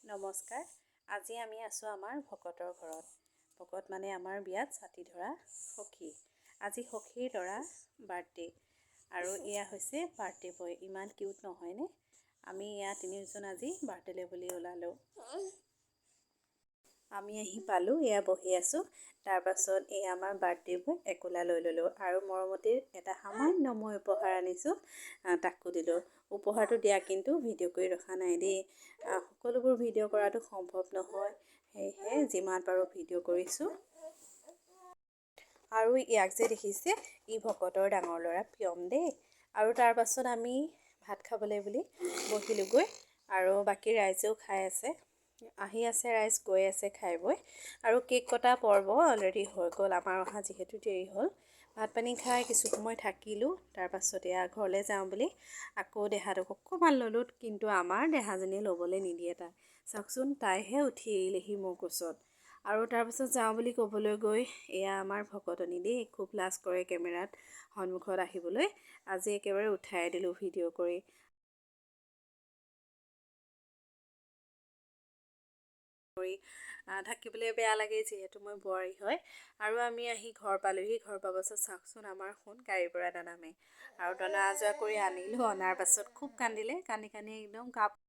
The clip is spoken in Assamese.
নমস্কাৰ। আজি আমি আছোঁ আমাৰ ভকতৰ ঘৰত। ভকত মানে আমাৰ বিয়াত ছাতি ধৰা সখী। আজি সখীৰ ল'ৰা বাৰ্থডে আৰু এয়া হৈছে বাৰ্থডে বয়। ইমান কিউট নহয়নে? আমি এয়া তিনিওজন আজি বাৰ্থডে বুলি ওলালোঁ। আমি আহি পালোঁ, এয়া বহি আছোঁ। তাৰপাছত এই আমাৰ বাৰ্থডে বয় একোলা লৈ ল'লোঁ আৰু মৰমতেৰ এটা সামান্য মই উপহাৰ আনিছোঁ, তাকো দিলোঁ। উপহাৰটো দিয়া কিন্তু ভিডিঅ' কৰি ৰখা নাই দেই। সকলোবোৰ ভিডিঅ' কৰাটো সম্ভৱ নহয়, সেয়েহে যিমান পাৰোঁ ভিডিঅ' কৰিছোঁ। আৰু ইয়াক যে দেখিছে, ই ভকতৰ ডাঙৰ ল'ৰা প্ৰিয়ম দেই। আৰু তাৰপাছত আমি ভাত খাবলৈ বুলি বহিলোঁগৈ আৰু বাকী ৰাইজেও খাই আছে। আহি আছে ৰাইজ, গৈ আছে খাই বৈ। আৰু কেক কটা পৰ্ব অলৰেডি হৈ গ'ল, আমাৰ অহা যিহেতু দেৰি হ'ল। ভাত পানী খাই কিছু সময় থাকিলোঁ। তাৰপাছত এয়া ঘৰলৈ যাওঁ বুলি আকৌ দেহাটোক অকণমান ল'লোঁ, কিন্তু আমাৰ দেহাজনীয়ে ল'বলৈ নিদিয়ে তাই। চাওকচোন, তাইহে উঠি এৰিলেহি মোৰ কোচত। আৰু তাৰপাছত যাওঁ বুলি ক'বলৈ গৈ এয়া আমাৰ ভকতনী দেই, খুব লাজ কৰে কেমেৰাত সন্মুখত আহিবলৈ। আজি একেবাৰে উঠাই দিলোঁ ভিডিঅ' কৰি। থাকিবলৈ বেয়া লাগে যিহেতু মই বোৱাৰী হয়। আৰু আমি আহি ঘৰ পালোঁহি। ঘৰ পোৱাৰ পাছত চাওকচোন, আমাৰ সোণ গাড়ীৰ পৰা নানামে। আৰু টনা আজোৰা কৰি আনিলোঁ। অনাৰ পাছত খুব কান্দিলে, কান্দি কান্দি একদম কাপ